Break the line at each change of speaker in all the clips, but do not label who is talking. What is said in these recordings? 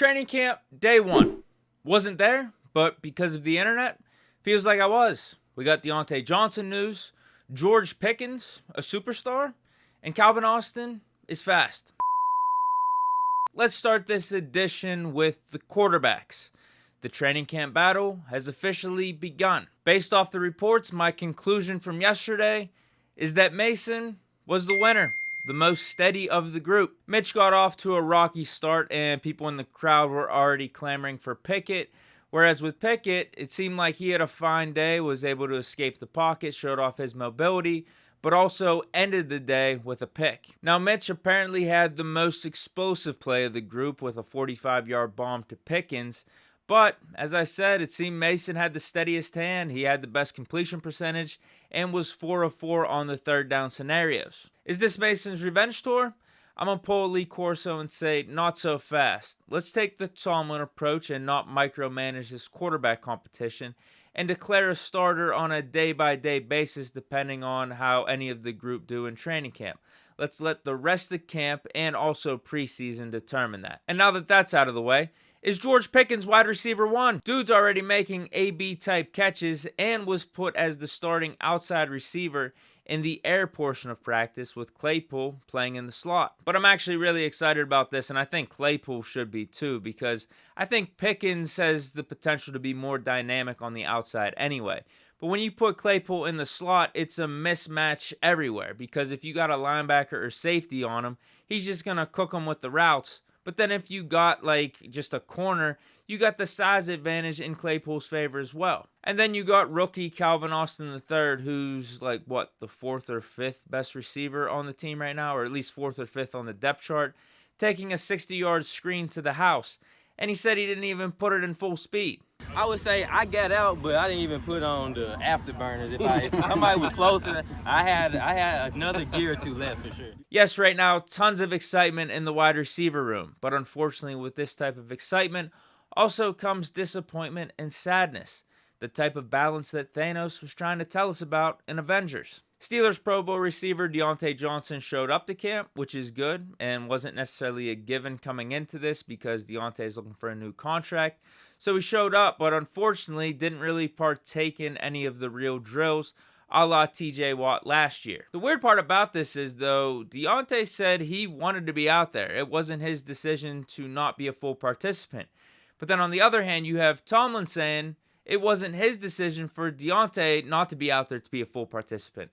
Training camp, day one. Wasn't there, but because of the internet, feels like I was. We got Diontae Johnson news, George Pickens, a superstar, and Calvin Austin is fast. Let's start this edition with the quarterbacks. The training camp battle has officially begun. Based off the reports, my conclusion from yesterday is that Mason was the winner, the most steady of the group. Mitch got off to a rocky start and people in the crowd were already clamoring for Pickett. Whereas with Pickett, it seemed like he had a fine day, was able to escape the pocket, showed off his mobility, but also ended the day with a pick. Now Mitch apparently had the most explosive play of the group with a 45-yard bomb to Pickens. But, as I said, it seemed Mason had the steadiest hand, he had the best completion percentage, and was 4 of 4 on the third down scenarios. Is this Mason's revenge tour? I'm going to pull Lee Corso and say, not so fast. Let's take the Tomlin approach and not micromanage this quarterback competition, and declare a starter on a day-by-day basis depending on how any of the group do in training camp. Let's let the rest of camp and also preseason determine that. And now that that's out of the way, is George Pickens wide receiver 1. Dude's already making AB type catches and was put as the starting outside receiver in the air portion of practice with Claypool playing in the slot. But I'm actually really excited about this, and I think Claypool should be too, because I think Pickens has the potential to be more dynamic on the outside anyway. But when you put Claypool in the slot, it's a mismatch everywhere, because if you got a linebacker or safety on him, he's just going to cook him with the routes. But then if you got like just a corner, you got the size advantage in Claypool's favor as well. And then you got rookie Calvin Austin III, who's like, what, the 4th or 5th best receiver on the team right now, or at least 4th or 5th on the depth chart, taking a 60-yard screen to the house. And he said he didn't even put it in full speed.
I would say I got out, but I didn't even put on the afterburners. If somebody was closer, I had another gear or two left for sure.
Yes, right now, tons of excitement in the wide receiver room. But unfortunately, with this type of excitement, also comes disappointment and sadness. The type of balance that Thanos was trying to tell us about in Avengers. Steelers Pro Bowl receiver Diontae Johnson showed up to camp, which is good, and wasn't necessarily a given coming into this because Diontae is looking for a new contract. So he showed up, but unfortunately didn't really partake in any of the real drills, a la TJ Watt last year. The weird part about this is, though, Diontae said he wanted to be out there. It wasn't his decision to not be a full participant. But then on the other hand, you have Tomlin saying it wasn't his decision for Diontae not to be out there to be a full participant.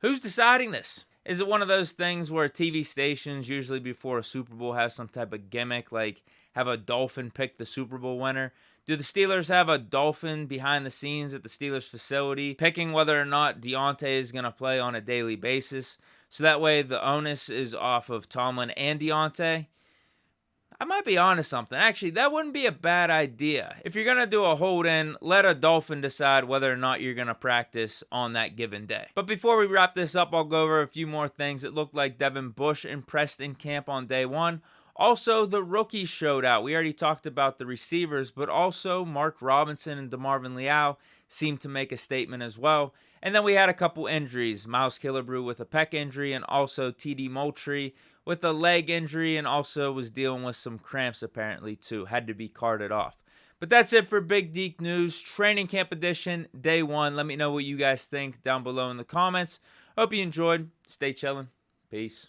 Who's deciding this? Is it one of those things where TV stations, usually before a Super Bowl, have some type of gimmick, like have a dolphin pick the Super Bowl winner? Do the Steelers have a dolphin behind the scenes at the Steelers facility, picking whether or not Diontae is going to play on a daily basis? So that way the onus is off of Tomlin and Diontae? I might be onto something. Actually, that wouldn't be a bad idea. If you're going to do a hold-in, let a dolphin decide whether or not you're going to practice on that given day. But before we wrap this up, I'll go over a few more things. It looked like Devin Bush impressed in camp on day one. Also, the rookies showed out. We already talked about the receivers, but also Mark Robinson and DeMarvin Leal seemed to make a statement as well. And then we had a couple injuries. Miles Killebrew with a pec injury, and also TD Moultrie with a leg injury, and also was dealing with some cramps apparently too. Had to be carted off. But that's it for Big Deke News Training Camp Edition, Day 1. Let me know what you guys think down below in the comments. Hope you enjoyed. Stay chillin'. Peace.